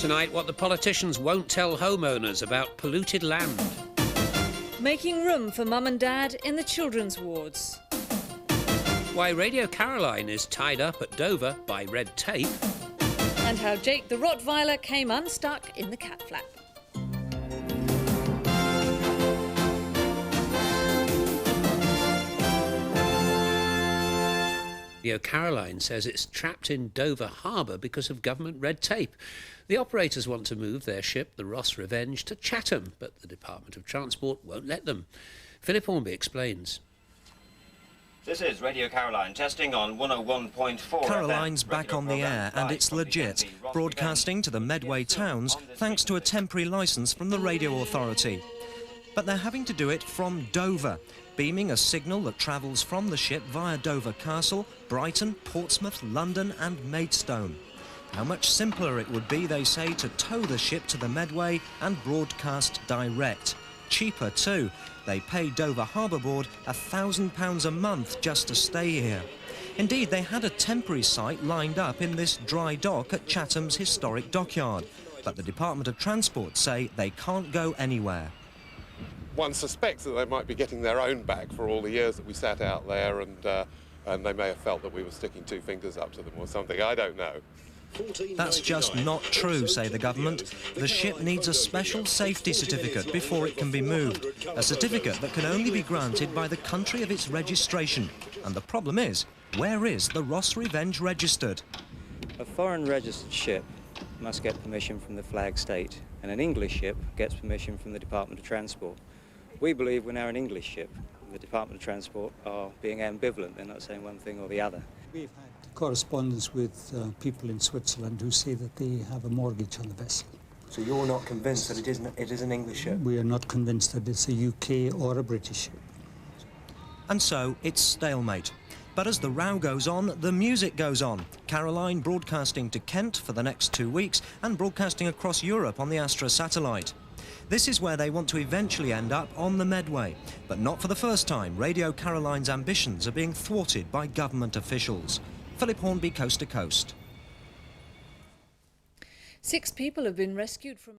tonight, what the politicians won't tell homeowners about polluted land. Making room for mum and dad in the children's wards. Why Radio Caroline is tied up at Dover by red tape. And how Jake the Rottweiler came unstuck in the cat flap. Radio Caroline says it's trapped in Dover Harbour because of government red tape. The operators want to move their ship, the Ross Revenge, to Chatham, but the Department of Transport won't let them. Philip Hornby explains. This is Radio Caroline, testing on 101.4 Caroline's FM, back on the air, and it's legit, broadcasting to the Medway towns thanks to a temporary licence from the Radio Authority. But they're having to do it from Dover, beaming a signal that travels from the ship via Dover Castle, Brighton, Portsmouth, London and Maidstone. How much simpler it would be, they say, to tow the ship to the Medway and broadcast direct. Cheaper too. They pay Dover Harbour Board £1,000 a month just to stay here. Indeed, they had a temporary site lined up in this dry dock at Chatham's historic dockyard, but the Department of Transport say they can't go anywhere. One suspects that they might be getting their own back for all the years that we sat out there, and they may have felt that we were sticking two fingers up to them or something. I don't know. That's just not true, say the government. The ship needs a special safety certificate before it can be moved, a certificate that can only be granted by the country of its registration. And the problem is, where is the Ross Revenge registered? A foreign registered ship must get permission from the flag state, and an English ship gets permission from the Department of Transport. We believe we're now an English ship. The Department of Transport are being ambivalent. They're not saying one thing or the other. We've had correspondence with people in Switzerland who say that they have a mortgage on the vessel. So you're not convinced that it is an English ship? We are not convinced that it's a UK or a British ship. And so it's stalemate. But as the row goes on, the music goes on. Caroline broadcasting to Kent for the next 2 weeks and broadcasting across Europe on the Astra satellite. This is where they want to eventually end up, on the Medway. But not for the first time. Radio Caroline's ambitions are being thwarted by government officials. Philip Hornby, Coast to Coast. 6 people have been rescued from